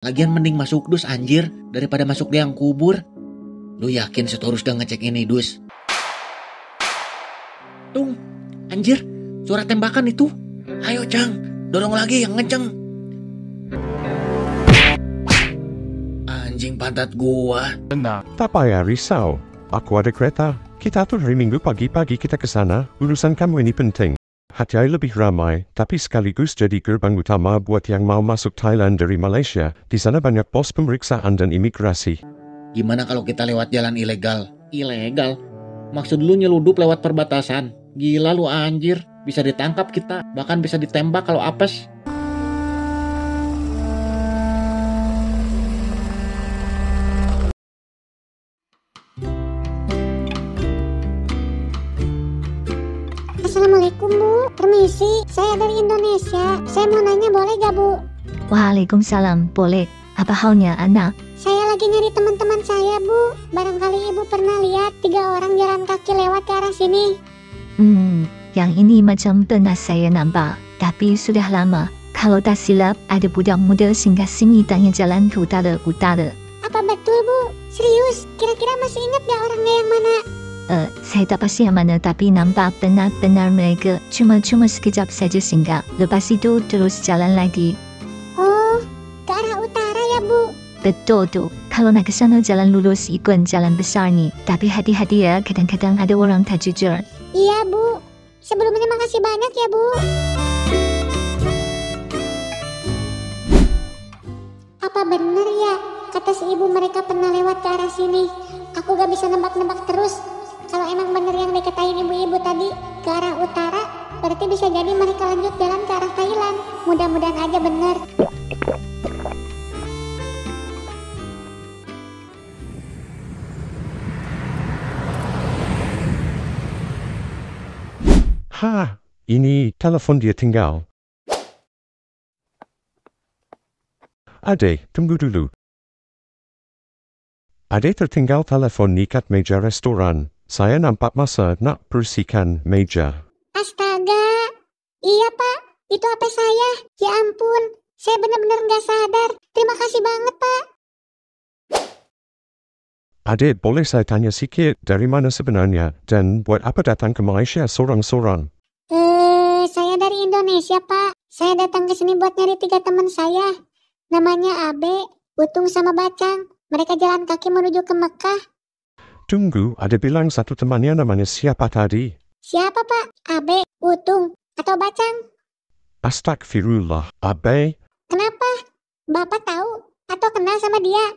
Lagian mending masuk dus anjir daripada masuk liang kubur. Lu yakin Sitorus gak ngecek ini dus? Tung, anjir, suara tembakan itu. Ayo Cang, dorong lagi yang kenceng. Anjing pantat gua. Benar. Tak payah risau, aku ada kereta. Kita atur hari Minggu pagi-pagi kita ke sana. Urusan kamu ini penting. Hatyai lebih ramai, tapi sekaligus jadi gerbang utama buat yang mau masuk Thailand dari Malaysia. Di sana banyak pos pemeriksaan dan imigrasi. Gimana kalau kita lewat jalan ilegal? Ilegal? Maksud lu nyeludup lewat perbatasan? Gila lu anjir, bisa ditangkap kita, bahkan bisa ditembak kalau apes. Assalamualaikum Bu, permisi, saya dari Indonesia. Saya mau nanya boleh gak Bu? Waalaikumsalam, boleh. Apa halnya anak? Saya lagi nyari teman-teman saya Bu. Barangkali Ibu pernah lihat 3 orang jalan kaki lewat ke arah sini. Yang ini macam pernah saya nampak, tapi sudah lama. Kalau tak silap, ada budak muda singgah sini tanya jalan ke utara. Apa betul Bu? Serius? Kira-kira masih ingat gak orangnya yang mana? Saya tak pasti yang mana, tapi nampak benar-benar mereka cuma sekejap saja singgah. Lepas itu terus jalan lagi. Oh, ke arah utara ya Bu? Betul tu. Kalau nak ke sana jalan lurus ikut jalan besar ni. Tapi hati-hati ya, kadang-kadang ada orang tak jujur. Iya Bu. Sebelumnya makasih banyak ya Bu. Apa benar ya kata si ibu mereka pernah lewat ke arah sini? Aku gak bisa nebak-nebak terus. Kalau emang bener yang dikatain ibu-ibu tadi ke arah utara, berarti bisa jadi mereka lanjut jalan ke arah Thailand. Mudah-mudahan aja bener. Ini telepon dia tinggal. Ade, tunggu dulu. Ade tertinggal telepon nikat meja restoran. Saya nampak masa nak bersihkan meja. Astaga, iya Pak, itu HP saya. Ya ampun, saya benar-benar nggak sadar. Terima kasih banget Pak. Ade, boleh saya tanya sikit dari mana sebenarnya dan buat apa datang ke Malaysia sorang-sorang? Saya dari Indonesia Pak. Saya datang ke sini buat nyari 3 teman saya. Namanya Abe, Utung sama Bacang. Mereka jalan kaki menuju ke Mekah. Tunggu, ada bilang satu temannya namanya siapa tadi? Siapa Pak? Abe, Utung, atau Bacang? Astagfirullah, Abe? Kenapa? Bapak tahu atau kenal sama dia?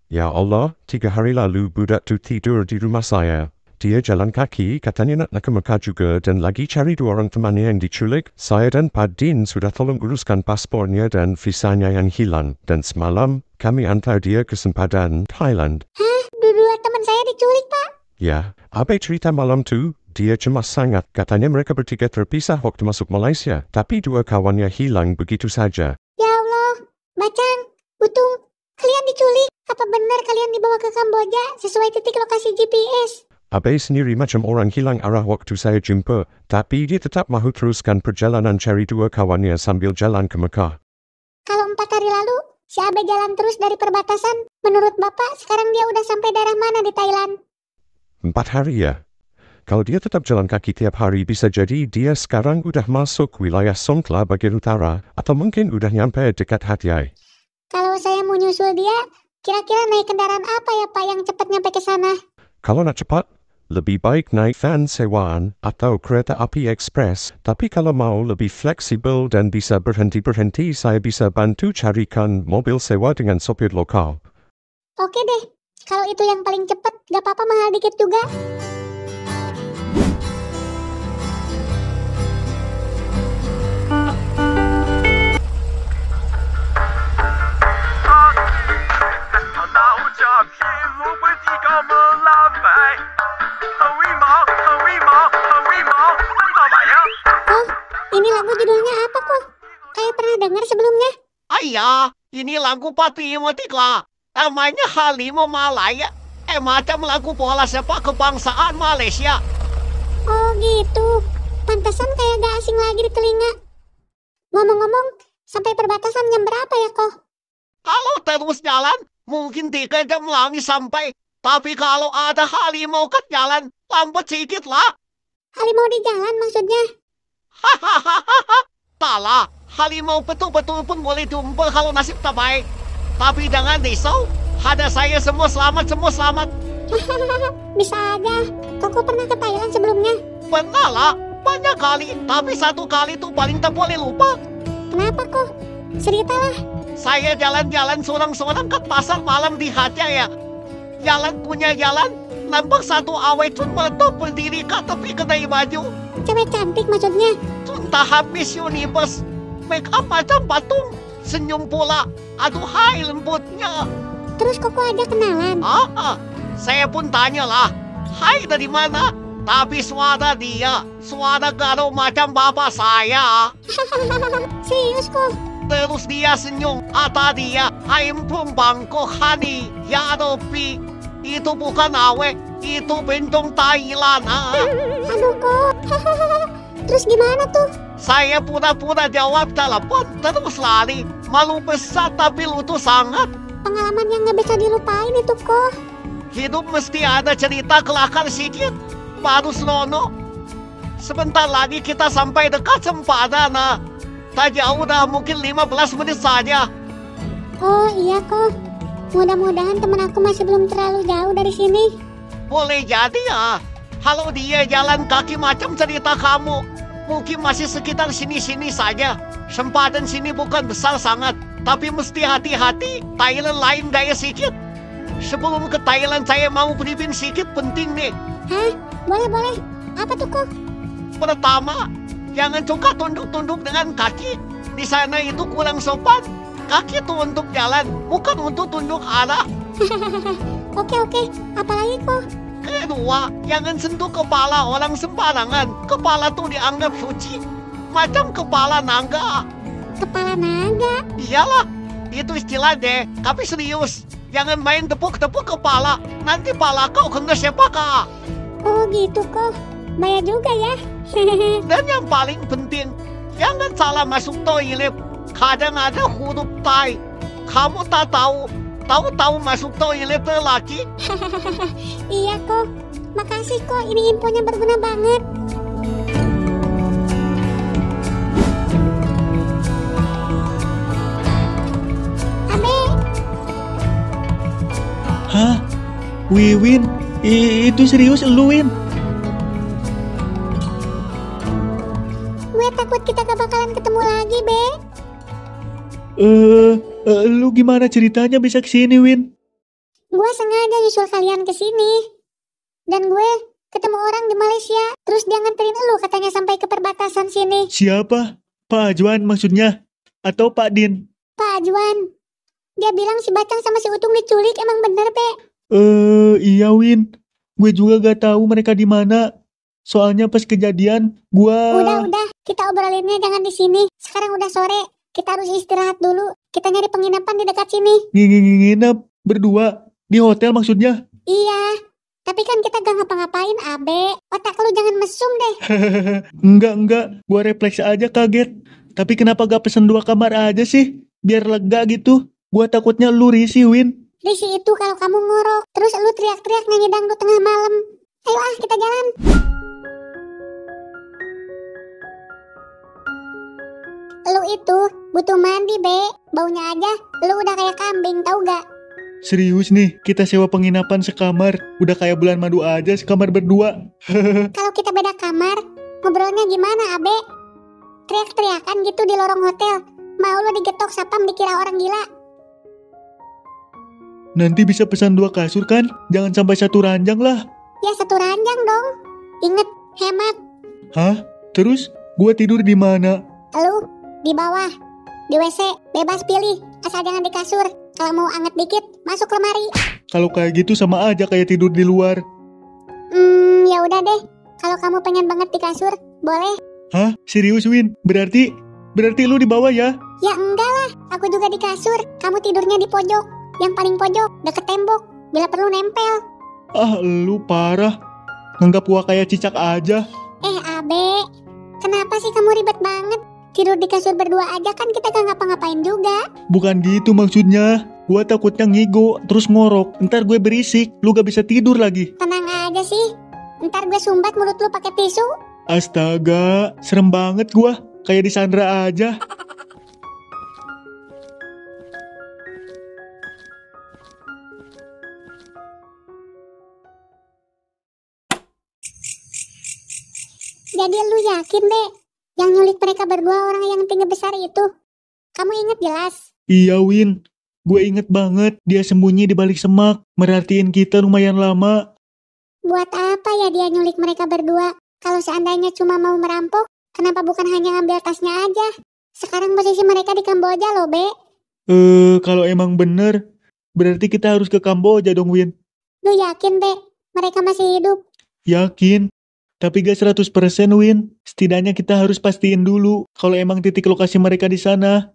Ya Allah, 3 hari lalu budak tu tidur di rumah saya. Dia jalan kaki, katanya nak ke Mekah juga dan lagi cari 2 orang temannya yang diculik. Saya dan Pak Din sudah tolong uruskan paspornya dan visanya yang hilang. Dan semalam, kami antar dia ke sempadan Thailand. Hah? 2 teman saya diculik Pak? Ya, Abe cerita malam tu, dia cemas sangat. Katanya mereka bertiga terpisah waktu masuk Malaysia. Tapi 2 kawannya hilang begitu saja. Ya Allah, Bacang, Utung, kalian diculik? Apa benar kalian dibawa ke Kamboja sesuai titik lokasi GPS? Abe sendiri macam orang hilang arah waktu saya jumpa, tapi dia tetap mahu teruskan perjalanan cari 2 kawannya sambil jalan ke Mekah. Kalau 4 hari lalu, si Abe jalan terus dari perbatasan. Menurut Bapak, sekarang dia udah sampai daerah mana di Thailand? 4 hari ya? Kalau dia tetap jalan kaki tiap hari, bisa jadi dia sekarang udah masuk wilayah Songkhla bagian utara, atau mungkin udah nyampe dekat Hatyai. Kalau saya mau nyusul dia, kira-kira naik kendaraan apa ya Pak yang cepat nyampe ke sana? Kalau nak cepat, lebih baik naik van sewaan atau kereta api ekspres. Tapi kalau mau lebih fleksibel dan bisa berhenti-berhenti, saya bisa bantu carikan mobil sewa dengan sopir lokal. Oke deh, kalau itu yang paling cepat, gak apa-apa mahal dikit juga. Oh, ini lagu judulnya apa kok? Kayak pernah dengar sebelumnya. Ayah, ini lagu Patimah Tiga. Namanya Halimah Malaya. Macam lagu bola sepak kebangsaan Malaysia. Oh gitu, pantasan kayak gak asing lagi di telinga. Ngomong-ngomong, sampai perbatasan jam berapa ya kok? Kalau terus jalan, mungkin 3 jam lagi sampai. Tapi kalau ada harimau ke jalan, lambat sedikit lah. Harimau di jalan maksudnya? Hahaha. Salah, harimau betul-betul pun boleh jumpa kalau nasib tak baik. Tapi jangan risau, ada saya semua selamat. Bisa aja. Koko pernah ke Thailand sebelumnya? Pernah lah, banyak kali. Tapi 1 kali tuh paling tak boleh lupa. Kenapa kok? Ceritalah. Saya jalan-jalan sorang-sorang ke pasar malam di Hajaya. Jalan punya jalan, nampak satu awet tun mantap berdiri ke tepi kedai baju. Cewek cantik maksudnya? Tunta habis Unibus. Make up macam patung. Senyum pula. Aduh hai lembutnya. Terus Koko aja kenalan? Saya pun tanyalah. Hai dari mana? Tapi suara dia. Suara garau macam bapak saya. Serius kok? Terus dia senyum. Kata dia, I'm from Bangkok, honey. Ya Ropi, itu bukan awe, itu bentong Thailand. Aduh kok. Terus gimana tuh? Saya pura-pura jawab telepon, terus lari. Malu besar tapi lutu sangat. Pengalaman yang gak bisa dilupain itu kok. Hidup mesti ada cerita kelakar sedikit. Baru selono. Sebentar lagi kita sampai dekat Sempadan. Tak jauh dah, mungkin 15 menit saja. Oh iya kok. Mudah-mudahan teman aku masih belum terlalu jauh dari sini. Boleh jadi ya. Kalau dia jalan kaki macam cerita kamu, mungkin masih sekitar sini-sini saja. Sempadan sini bukan besar sangat, tapi mesti hati-hati. Thailand lain gaya sedikit. Sebelum ke Thailand saya mau briefing sedikit penting nih. Hah? Boleh. Apa tuh kok? Pertama, jangan suka tunduk-tunduk dengan kaki. Di sana itu kurang sopan. Kaki itu untuk jalan, bukan untuk tunduk arah. Oke. Apalagi kok? Kedua, jangan sentuh kepala orang sembarangan. Kepala tuh dianggap suci. Macam kepala naga. Kepala naga? Iyalah, itu istilah deh. Tapi serius, jangan main tepuk-tepuk kepala. Nanti pala kau kena siapa? Oh gitu kok. Bahaya juga ya. Dan yang paling penting, jangan salah masuk toilet. Kadang ada huruf Thai. Kamu tak tahu masuk toilet lagi? Iya kok. Makasih kok, ini infonya berguna banget. Abe. Hah? Wiwin? Itu serius lu, Win? Gue takut kita gak bakalan ketemu lagi, Be. Lu gimana ceritanya bisa kesini, Win? Gue sengaja nyusul kalian kesini. Dan gue ketemu orang di Malaysia. Terus dia nganterin lu katanya sampai ke perbatasan sini. Siapa? Pak Ajwan maksudnya? Atau Pak Din? Pak Ajwan. Dia bilang si Bacang sama si Utung diculik. Emang bener, Be? Iya, Win. Gue juga gak tahu mereka di mana. Soalnya pas kejadian, Udah. Kita obrolinnya jangan di sini. Sekarang udah sore. Kita harus istirahat dulu. Kita nyari penginapan di dekat sini. Nginap berdua di hotel maksudnya? Iya. Tapi kan kita gak ngapa-ngapain, Abe. Otak lu jangan mesum deh. Enggak. Gue refleks aja kaget. Tapi kenapa gak pesen 2 kamar aja sih? Biar lega gitu. Gue takutnya lu risih, Win. Risih itu kalau kamu ngorok. Terus lu teriak-teriak nyanyi dangdut tengah malam. Ayo kita jalan. Lu itu butuh mandi, Be. Baunya aja lu udah kayak kambing, tau gak? Serius nih, kita sewa penginapan sekamar. Udah kayak bulan madu aja sekamar berdua. Kalau kita beda kamar, ngobrolnya gimana, Abe? Teriak-teriakan gitu di lorong hotel. Mau lu digetok sapam dikira orang gila. Nanti bisa pesan 2 kasur kan? Jangan sampai 1 ranjang lah. Ya 1 ranjang dong. Ingat, hemat. Hah? Terus gua tidur di mana? Lu di bawah, di WC, bebas pilih. Asal jangan di kasur. Kalau mau anget dikit, masuk lemari. Kalau kayak gitu sama aja kayak tidur di luar. Ya udah deh. Kalau kamu pengen banget di kasur, boleh. Hah? Serius, Win? Berarti lu di bawah ya? Ya enggak lah, aku juga di kasur. Kamu tidurnya di pojok, yang paling pojok, deket tembok. Bila perlu nempel. Ah, lu parah. Nganggap gua kayak cicak aja. Abe, kenapa sih kamu ribet banget? Tidur di kasur berdua aja kan kita gak ngapa-ngapain juga. Bukan gitu maksudnya. Gua takutnya ngigo, terus ngorok. Ntar gue berisik, lu gak bisa tidur lagi. Tenang aja sih. Ntar gue sumbat mulut lu pakai tisu. Astaga, serem banget gua. Kayak disandra aja. Jadi lu yakin, Be? Yang nyulik mereka berdua orang yang tinggi besar itu? Kamu inget jelas? Iya, Win. Gue inget banget dia sembunyi di balik semak. Merhatiin kita lumayan lama. Buat apa ya dia nyulik mereka berdua? Kalau seandainya cuma mau merampok, kenapa bukan hanya ngambil tasnya aja? Sekarang posisi mereka di Kamboja loh, Be. Kalau emang bener, berarti kita harus ke Kamboja dong, Win. Lu yakin, Be? Mereka masih hidup? Yakin. Tapi gak 100% Win. Setidaknya kita harus pastiin dulu kalau emang titik lokasi mereka di sana.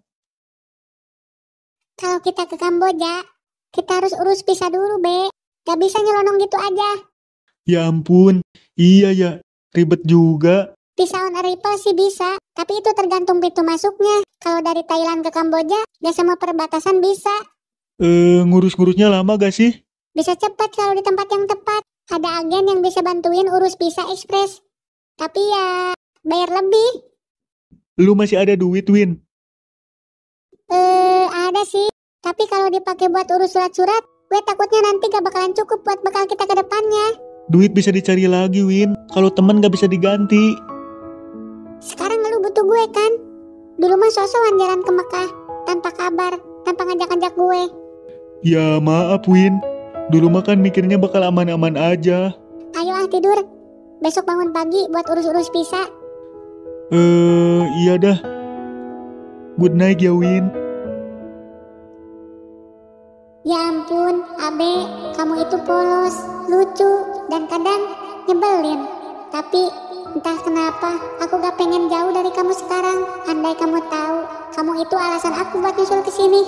Kalau kita ke Kamboja, kita harus urus visa dulu, Be. Gak bisa nyelonong gitu aja. Ya ampun. Iya ya. Ribet juga. Visa on arrival sih bisa, tapi itu tergantung pintu masuknya. Kalau dari Thailand ke Kamboja, gak semua perbatasan bisa. Ngurus-ngurusnya lama gak sih? Bisa cepat kalau di tempat yang tepat. Ada agen yang bisa bantuin urus visa ekspres. Tapi ya, bayar lebih. Lu masih ada duit, Win? Ada sih. Tapi kalau dipakai buat urus surat-surat, gue takutnya nanti gak bakalan cukup buat bekal kita ke depannya. Duit bisa dicari lagi, Win. Kalau temen gak bisa diganti. Sekarang lu butuh gue kan? Dulu mah sosokan jalan ke Mekah, tanpa kabar, tanpa ngajak-ngajak gue. Ya maaf, Win. Dulu mah kan mikirnya bakal aman-aman aja. Ayo tidur. Besok bangun pagi buat urus-urus visa. Iya dah. Good night ya, Win. Ya ampun, Abe, kamu itu polos, lucu, dan kadang nyebelin. Tapi entah kenapa, aku gak pengen jauh dari kamu sekarang. Andai kamu tahu, kamu itu alasan aku buat nyusul ke sini.